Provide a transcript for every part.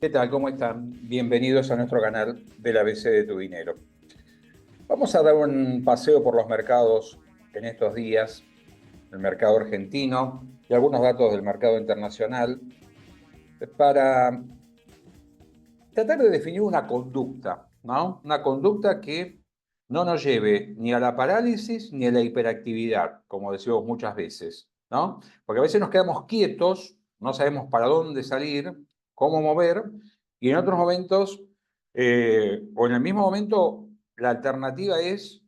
¿Qué tal? ¿Cómo están? Bienvenidos a nuestro canal del ABC de tu dinero. Vamos a dar un paseo por los mercados en estos días, el mercado argentino y algunos datos del mercado internacional para tratar de definir una conducta, ¿no? Una conducta que no nos lleve ni a la parálisis ni a la hiperactividad, como decimos muchas veces, ¿no? Porque a veces nos quedamos quietos, no sabemos para dónde salir, cómo mover, y en otros momentos, o en el mismo momento, la alternativa es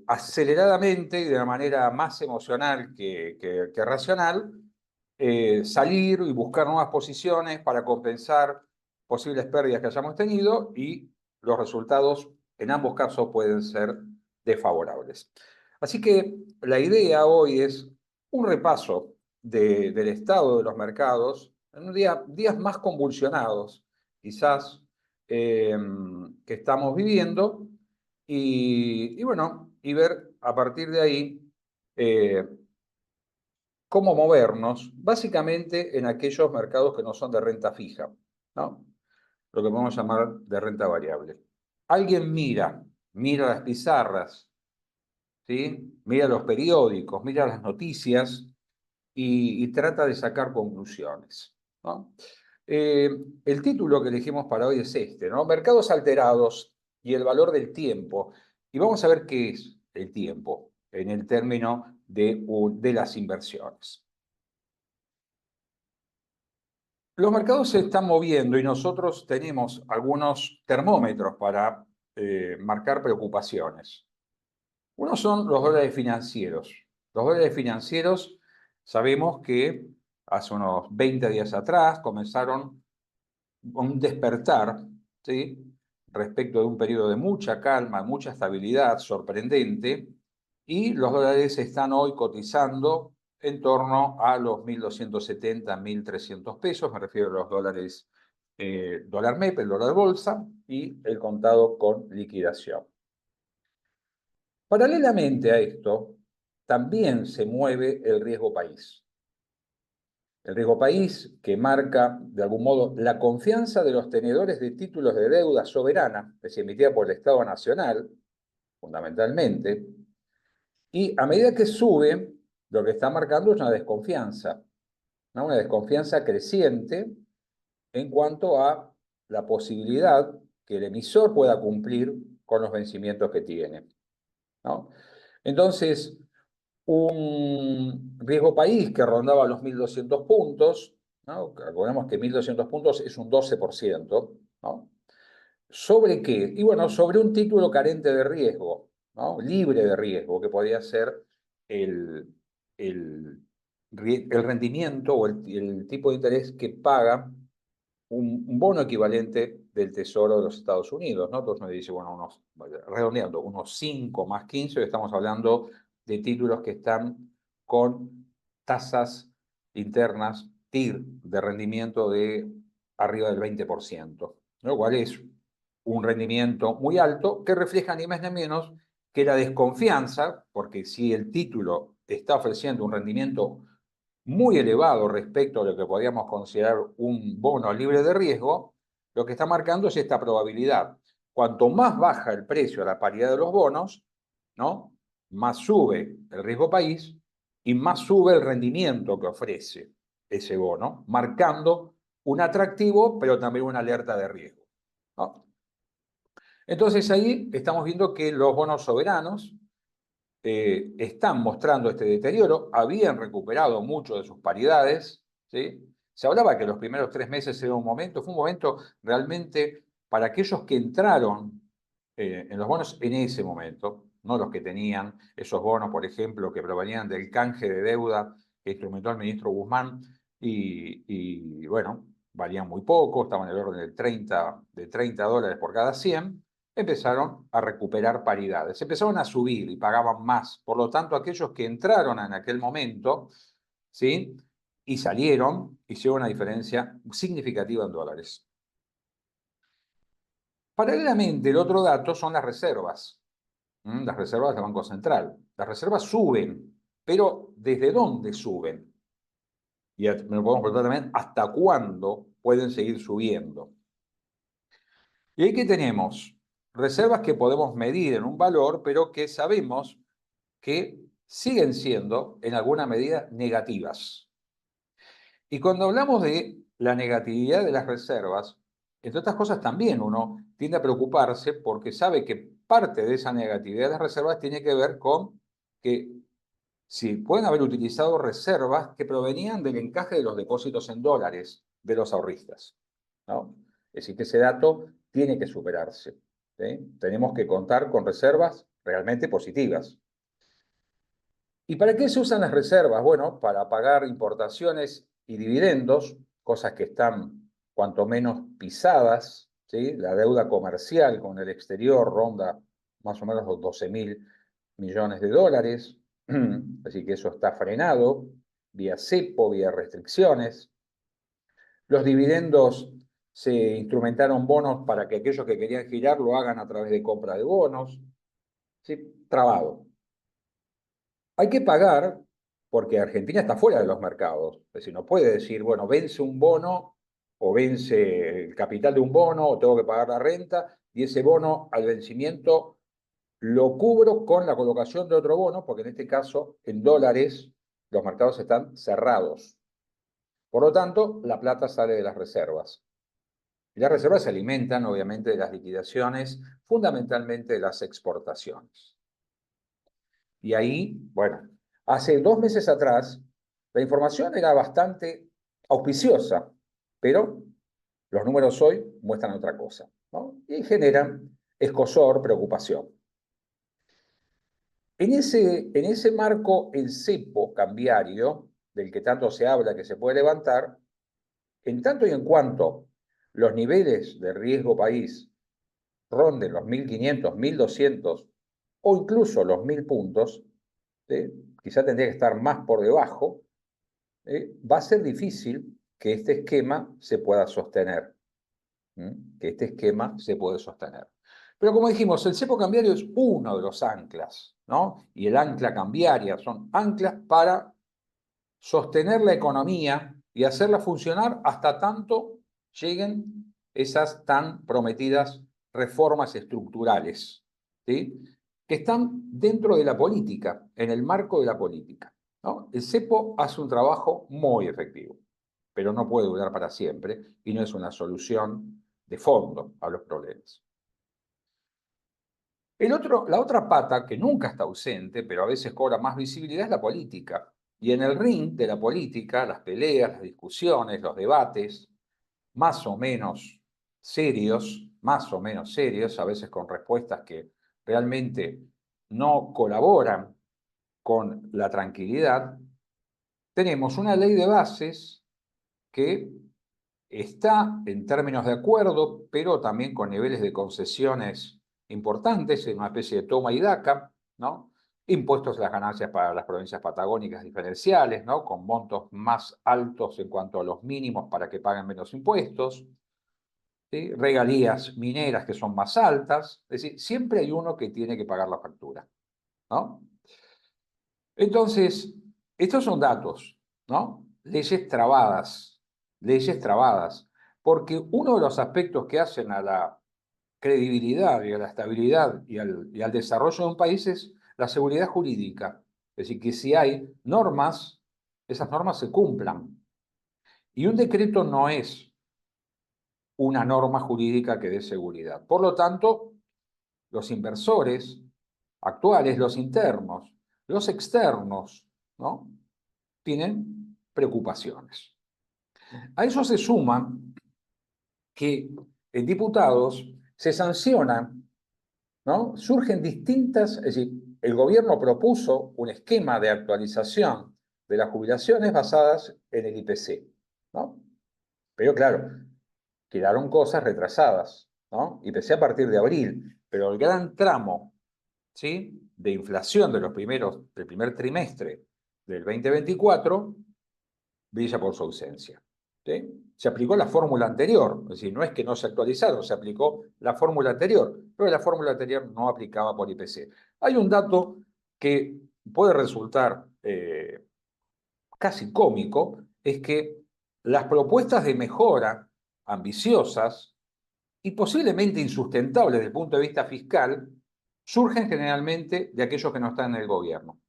aceleradamente y de una manera más emocional que racional, salir y buscar nuevas posiciones para compensar posibles pérdidas que hayamos tenido y los resultados en ambos casos pueden ser desfavorables. Así que la idea hoy es un repaso del estado de los mercados en un días más convulsionados, quizás, que estamos viviendo, y bueno, y ver a partir de ahí eh, cómo movernos, básicamente en aquellos mercados que no son de renta fija, ¿no? Lo que podemos llamar de renta variable. Alguien mira las pizarras, ¿sí? Mira los periódicos, mira las noticias y trata de sacar conclusiones, ¿no? Eh, el título que elegimos para hoy es este, ¿no? Mercados alterados y el valor del tiempo. Y vamos a ver qué es el tiempo en el término de las inversiones. Los mercados se están moviendo y nosotros tenemos algunos termómetros para marcar preocupaciones. Uno son los dólares financieros. Los dólares financieros sabemos que hace unos 20 días atrás comenzaron un despertar, ¿sí? Respecto de un periodo de mucha calma, mucha estabilidad sorprendente, y los dólares están hoy cotizando en torno a los 1.270, 1.300 pesos, me refiero a los dólares, dólar MEP, el dólar bolsa, y el contado con liquidación. Paralelamente a esto, también se mueve el riesgo país. El riesgo país que marca, de algún modo, la confianza de los tenedores de títulos de deuda soberana, que se emitía por el Estado Nacional, fundamentalmente, y a medida que sube, lo que está marcando es una desconfianza, ¿no? Una desconfianza creciente en cuanto a la posibilidad que el emisor pueda cumplir con los vencimientos que tiene, ¿no? Entonces, un riesgo país que rondaba los 1.200 puntos, ¿no? Recordemos que 1.200 puntos es un 12%, ¿no? ¿Sobre qué? Y bueno, sobre un título carente de riesgo, ¿no? Libre de riesgo, que podría ser el, el, el rendimiento o el tipo de interés que paga un bono equivalente del Tesoro de los Estados Unidos, ¿no? Entonces me dice, bueno, redondeando, unos 5 más 15, estamos hablando de títulos que están con tasas internas, TIR, de rendimiento de arriba del 20%, lo cual es un rendimiento muy alto que refleja ni más ni menos que la desconfianza, porque si el título está ofreciendo un rendimiento muy elevado respecto a lo que podríamos considerar un bono libre de riesgo, lo que está marcando es esta probabilidad. Cuanto más baja el precio a la paridad de los bonos, ¿no? Más sube el riesgo país y más sube el rendimiento que ofrece ese bono, marcando un atractivo, pero también una alerta de riesgo, ¿no? Entonces ahí estamos viendo que los bonos soberanos están mostrando este deterioro, habían recuperado mucho de sus paridades, ¿sí? Se hablaba que los primeros 3 meses era un momento, fue un momento realmente para aquellos que entraron en los bonos en ese momento, no los que tenían esos bonos, por ejemplo, que provenían del canje de deuda que instrumentó el ministro Guzmán y bueno, valían muy poco, estaban en el orden de 30 dólares por cada 100, empezaron a recuperar paridades, empezaron a subir y pagaban más. Por lo tanto, aquellos que entraron en aquel momento, ¿sí? Y salieron, hicieron una diferencia significativa en dólares. Paralelamente, el otro dato son las reservas. Las reservas del Banco Central. Las reservas suben, pero ¿desde dónde suben? Y me lo podemos preguntar también, ¿hasta cuándo pueden seguir subiendo. Y aquí tenemos reservas que podemos medir en un valor, pero que sabemos que siguen siendo en alguna medida negativas. Y cuando hablamos de la negatividad de las reservas, entre otras cosas también uno tiende a preocuparse porque sabe que parte de esa negatividad de las reservas tiene que ver con que si pueden haber utilizado reservas que provenían del encaje de los depósitos en dólares de los ahorristas, ¿no? Es decir, que ese dato tiene que superarse, ¿sí? Tenemos que contar con reservas realmente positivas. ¿Y para qué se usan las reservas? Bueno, para pagar importaciones y dividendos, cosas que están cuanto menos pisadas, ¿sí? La deuda comercial con el exterior ronda más o menos los 12.000 millones de dólares, así que eso está frenado vía cepo, vía restricciones. Los dividendos se instrumentaron bonos para que aquellos que querían girar lo hagan a través de compra de bonos, ¿sí? Trabado. Hay que pagar porque Argentina está fuera de los mercados. Es decir, no puede decir, bueno, vence un bono o vence el capital de un bono o tengo que pagar la renta y ese bono al vencimiento lo cubro con la colocación de otro bono, porque en este caso, en dólares, los mercados están cerrados. Por lo tanto, la plata sale de las reservas. Y las reservas se alimentan, obviamente, de las liquidaciones, fundamentalmente de las exportaciones. Y ahí, bueno, hace 2 meses atrás, la información era bastante auspiciosa, pero los números hoy muestran otra cosa, ¿no? Y generan escozor, preocupación. En ese marco, el cepo cambiario, del que tanto se habla que se puede levantar, en tanto y en cuanto los niveles de riesgo país ronden los 1.500, 1.200 o incluso los 1.000 puntos, ¿sí? Quizá tendría que estar más por debajo, va a ser difícil que este esquema se pueda sostener. Que este esquema se puede sostener. Pero como dijimos, el cepo cambiario es uno de los anclas, ¿no? Y el ancla cambiaria son anclas para sostener la economía y hacerla funcionar hasta tanto lleguen esas tan prometidas reformas estructurales, ¿sí? Que están dentro de la política, en el marco de la política, ¿no? El cepo hace un trabajo muy efectivo, pero no puede durar para siempre y no es una solución de fondo a los problemas. La otra pata, que nunca está ausente, pero a veces cobra más visibilidad, es la política. Y en el ring de la política, las peleas, las discusiones, los debates, más o menos serios, a veces con respuestas que realmente no colaboran con la tranquilidad, tenemos una ley de bases que está en términos de acuerdo, pero también con niveles de concesiones importantes, en una especie de toma y daca, ¿no? Impuestos a las ganancias para las provincias patagónicas diferenciales, ¿no? Con montos más altos en cuanto a los mínimos para que paguen menos impuestos, ¿sí? Regalías mineras que son más altas, es decir, siempre hay uno que tiene que pagar la factura, ¿no? Entonces, estos son datos, ¿no? Leyes trabadas, porque uno de los aspectos que hacen a la credibilidad y a la estabilidad y al desarrollo de un país es la seguridad jurídica. Es decir, que si hay normas, esas normas se cumplan. Y un decreto no es una norma jurídica que dé seguridad. Por lo tanto, los inversores actuales, los internos, los externos, ¿no? Tienen preocupaciones. A eso se suma que en diputados se sancionan, ¿no? Surgen distintas, es decir, el gobierno propuso un esquema de actualización de las jubilaciones basadas en el IPC, ¿no? Pero claro, quedaron cosas retrasadas, ¿no? IPC a partir de abril, pero el gran tramo, ¿sí? De inflación del primer trimestre del 2024 brilla por su ausencia, ¿sí? Se aplicó la fórmula anterior, es decir, no es que no se actualizaron, se aplicó la fórmula anterior, pero la fórmula anterior no aplicaba por IPC. Hay un dato que puede resultar casi cómico, es que las propuestas de mejora ambiciosas y posiblemente insustentables desde el punto de vista fiscal, surgen generalmente de aquellos que no están en el gobierno.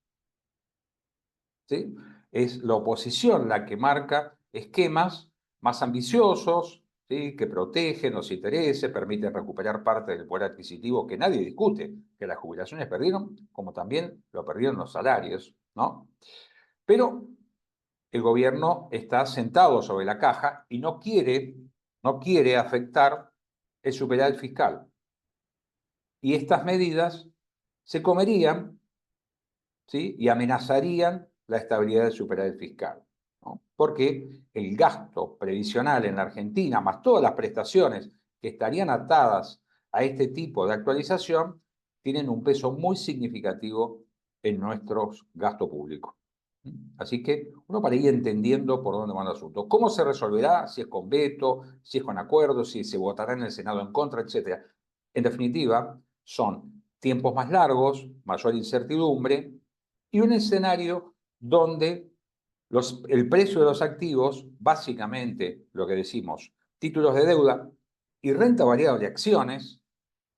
¿Sí? Es la oposición la que marca esquemas más ambiciosos, ¿sí? Que protegen los intereses, permiten recuperar parte del poder adquisitivo que nadie discute, que las jubilaciones perdieron, como también lo perdieron los salarios, ¿no? Pero el gobierno está sentado sobre la caja y no quiere afectar el superávit fiscal. Y estas medidas se comerían, ¿sí? Y amenazarían la estabilidad del superávit fiscal, ¿no? Porque el gasto previsional en la Argentina, más todas las prestaciones que estarían atadas a este tipo de actualización, tienen un peso muy significativo en nuestro gasto público. Así que uno para ir entendiendo por dónde va el asunto. ¿Cómo se resolverá? Si es con veto, si es con acuerdo, si se votará en el Senado en contra, etc. En definitiva, son tiempos más largos, mayor incertidumbre y un escenario donde el precio de los activos, básicamente lo que decimos, títulos de deuda y renta variable de acciones,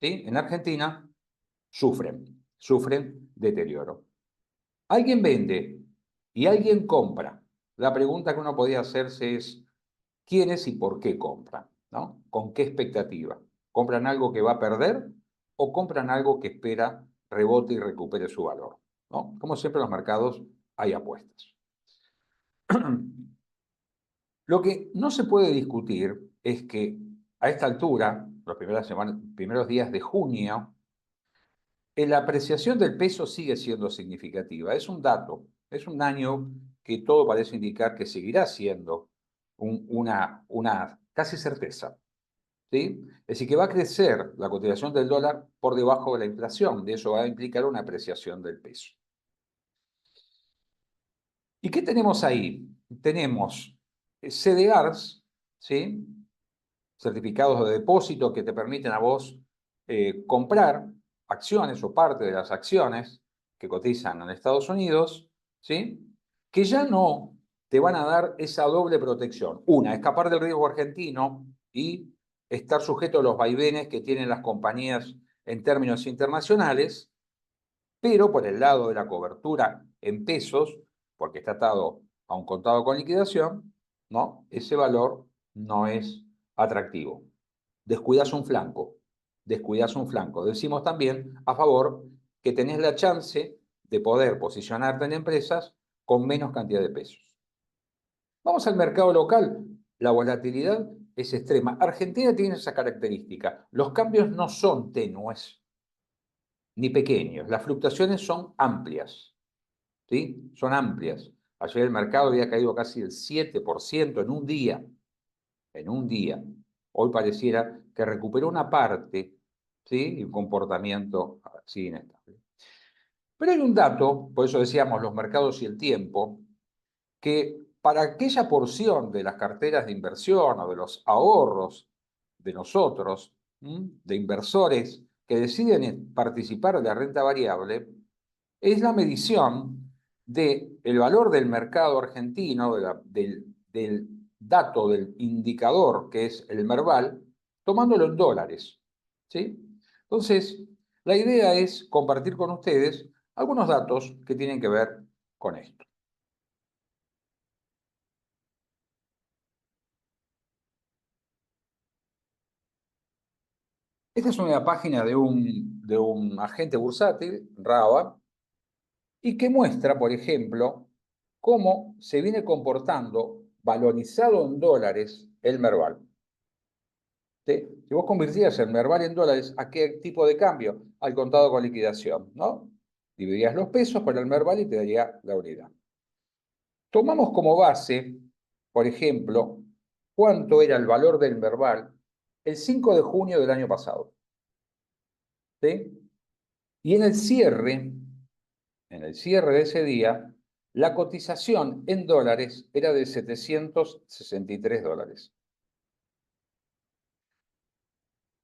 ¿sí? En Argentina, sufren deterioro. Alguien vende y alguien compra. La pregunta que uno podía hacerse es, ¿quiénes y por qué compran? ¿No? ¿Con qué expectativa? ¿Compran algo que va a perder o compran algo que espera rebote y recupere su valor? ¿No? Como siempre en los mercados hay apuestas. Lo que no se puede discutir es que a esta altura, los primeros días de junio, la apreciación del peso sigue siendo significativa. Es un dato, es un año que todo parece indicar que seguirá siendo una casi certeza. ¿Sí? Es decir, que va a crecer la cotización del dólar por debajo de la inflación. De eso va a implicar una apreciación del peso. ¿Y qué tenemos ahí? Tenemos CDRs, ¿sí? Certificados de depósito que te permiten a vos comprar acciones o parte de las acciones que cotizan en Estados Unidos, ¿sí? Que ya no te van a dar esa doble protección. Una, escapar del riesgo argentino y estar sujeto a los vaivenes que tienen las compañías en términos internacionales, pero por el lado de la cobertura en pesos, porque está atado a un contado con liquidación, ¿no? Ese valor no es atractivo. Descuidas un flanco, descuidas un flanco. Decimos también a favor que tenés la chance de poder posicionarte en empresas con menos cantidad de pesos. Vamos al mercado local. La volatilidad es extrema. Argentina tiene esa característica. Los cambios no son tenues ni pequeños. Las fluctuaciones son amplias. ¿Sí? Son amplias. Ayer el mercado había caído casi el 7% en un día. En un día. Hoy pareciera que recuperó una parte, ¿sí? Y un comportamiento así inestable. Pero hay un dato, por eso decíamos los mercados y el tiempo, que para aquella porción de las carteras de inversión o de los ahorros de nosotros, de inversores que deciden participar de la renta variable, es la medición del valor del mercado argentino, del dato, del indicador que es el Merval, tomándolo en dólares. ¿Sí? Entonces, la idea es compartir con ustedes algunos datos que tienen que ver con esto. Esta es una página de un agente bursátil, Raba, y que muestra, por ejemplo, cómo se viene comportando valorizado en dólares el Merval. ¿Sí? Si vos convirtieras el Merval en dólares, ¿a qué tipo de cambio? Al contado con liquidación, ¿no? Dividías los pesos por el Merval y te daría la unidad. Tomamos como base, por ejemplo, cuánto era el valor del Merval el 5 de junio del año pasado. ¿Sí? Y en el cierre de ese día, la cotización en dólares era de $763.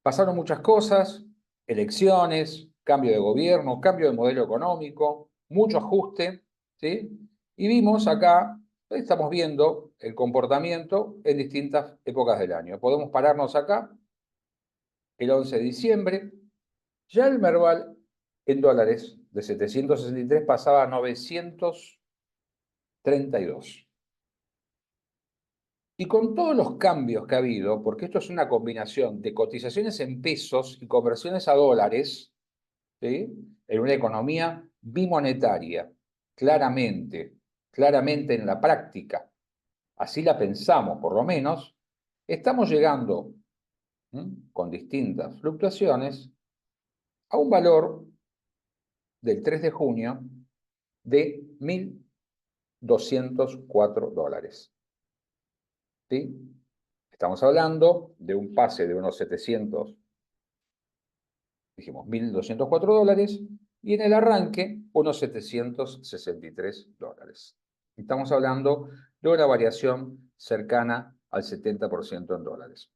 Pasaron muchas cosas, elecciones, cambio de gobierno, cambio de modelo económico, mucho ajuste, ¿sí? Y vimos acá Estamos viendo el comportamiento en distintas épocas del año. Podemos pararnos acá, el 11 de diciembre, ya el Merval en dólares de 763 pasaba a 932. Y con todos los cambios que ha habido, porque esto es una combinación de cotizaciones en pesos y conversiones a dólares, ¿sí? En una economía bimonetaria, claramente en la práctica, así la pensamos por lo menos, estamos llegando, con distintas fluctuaciones, a un valor del 3 de junio de 1.204 dólares. ¿Sí? Estamos hablando de un pase de unos 700, dijimos 1.204 dólares, y en el arranque unos 763 dólares. Estamos hablando de una variación cercana al 70% en dólares.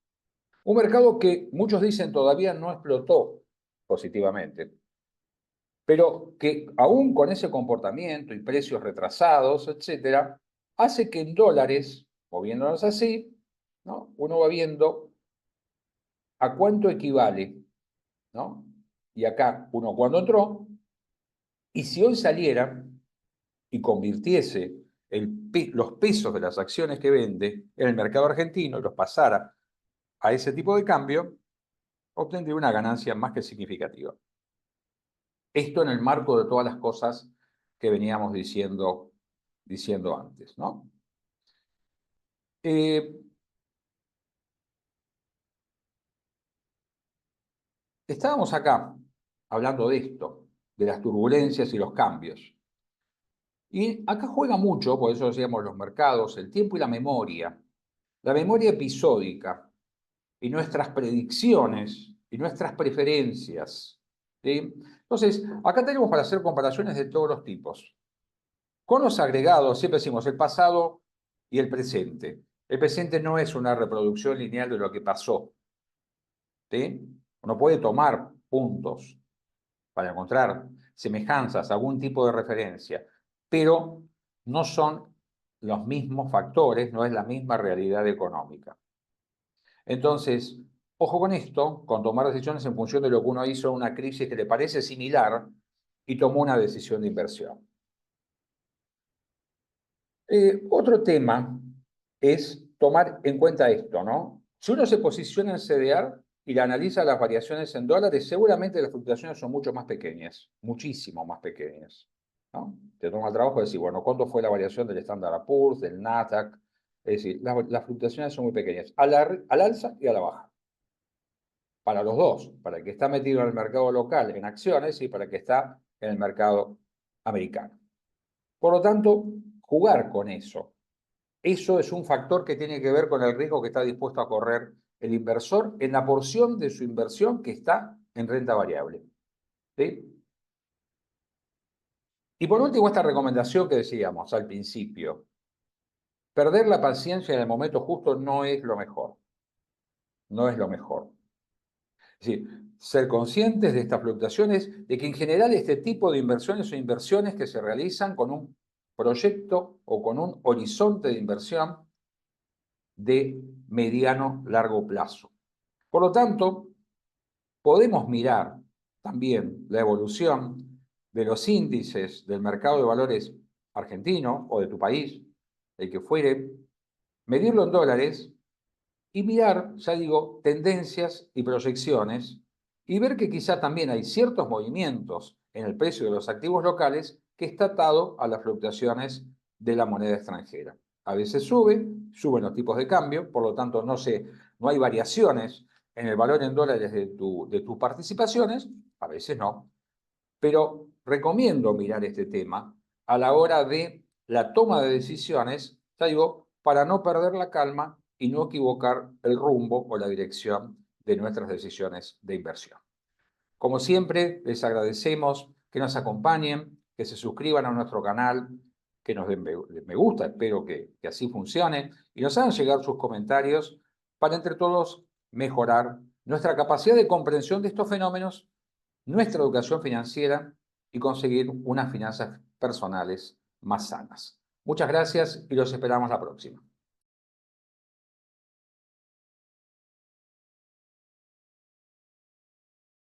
Un mercado que muchos dicen todavía no explotó positivamente, pero que aún con ese comportamiento y precios retrasados, etcétera, hace que en dólares, moviéndonos así, ¿no? Uno va viendo a cuánto equivale, ¿no? Y acá uno cuando entró, y si hoy saliera y convirtiese los pesos de las acciones que vende en el mercado argentino y los pasara a ese tipo de cambio, obtendría una ganancia más que significativa. Esto en el marco de todas las cosas que veníamos diciendo antes, ¿no? Estábamos acá hablando de esto, de las turbulencias y los cambios. Y acá juega mucho, por eso decíamos los mercados, el tiempo y la memoria episódica y nuestras predicciones y nuestras preferencias. ¿Sí? Entonces, acá tenemos para hacer comparaciones de todos los tipos. Con los agregados, siempre decimos el pasado y el presente. El presente no es una reproducción lineal de lo que pasó. ¿Sí? Uno puede tomar puntos para encontrar semejanzas, algún tipo de referencia, pero no son los mismos factores, no es la misma realidad económica. Entonces, ojo con esto, con tomar decisiones en función de lo que uno hizo en una crisis que le parece similar y tomó una decisión de inversión. Otro tema es tomar en cuenta esto, ¿no? Si uno se posiciona en CDR y le analiza las variaciones en dólares, seguramente las fluctuaciones son mucho más pequeñas, muchísimo más pequeñas, ¿no? Te toma el trabajo de decir, bueno, ¿cuánto fue la variación del Standard & Poor's, del Nasdaq? Es decir, las fluctuaciones son muy pequeñas, al alza y a la baja. Para los dos, para el que está metido en el mercado local en acciones y para el que está en el mercado americano. Por lo tanto, jugar con eso. Eso es un factor que tiene que ver con el riesgo que está dispuesto a correr el inversor en la porción de su inversión que está en renta variable. ¿Sí? Y por último, esta recomendación que decíamos al principio. Perder la paciencia en el momento justo no es lo mejor. No es lo mejor. Es decir, ser conscientes de estas fluctuaciones, de que en general este tipo de inversiones son inversiones que se realizan con un proyecto o con un horizonte de inversión de mediano largo plazo. Por lo tanto, podemos mirar también la evolución de los índices del mercado de valores argentino o de tu país, el que fuere, medirlo en dólares y mirar, ya digo, tendencias y proyecciones y ver que quizá también hay ciertos movimientos en el precio de los activos locales que está atado a las fluctuaciones de la moneda extranjera. A veces suben los tipos de cambio, por lo tanto no hay variaciones en el valor en dólares de tus participaciones, a veces no, pero recomiendo mirar este tema a la hora de la toma de decisiones, ya digo, para no perder la calma y no equivocar el rumbo o la dirección de nuestras decisiones de inversión. Como siempre, les agradecemos que nos acompañen, que se suscriban a nuestro canal, que nos den me gusta, espero que así funcione, y nos hagan llegar sus comentarios para entre todos mejorar nuestra capacidad de comprensión de estos fenómenos, nuestra educación financiera y conseguir unas finanzas personales más sanas. Muchas gracias y los esperamos la próxima.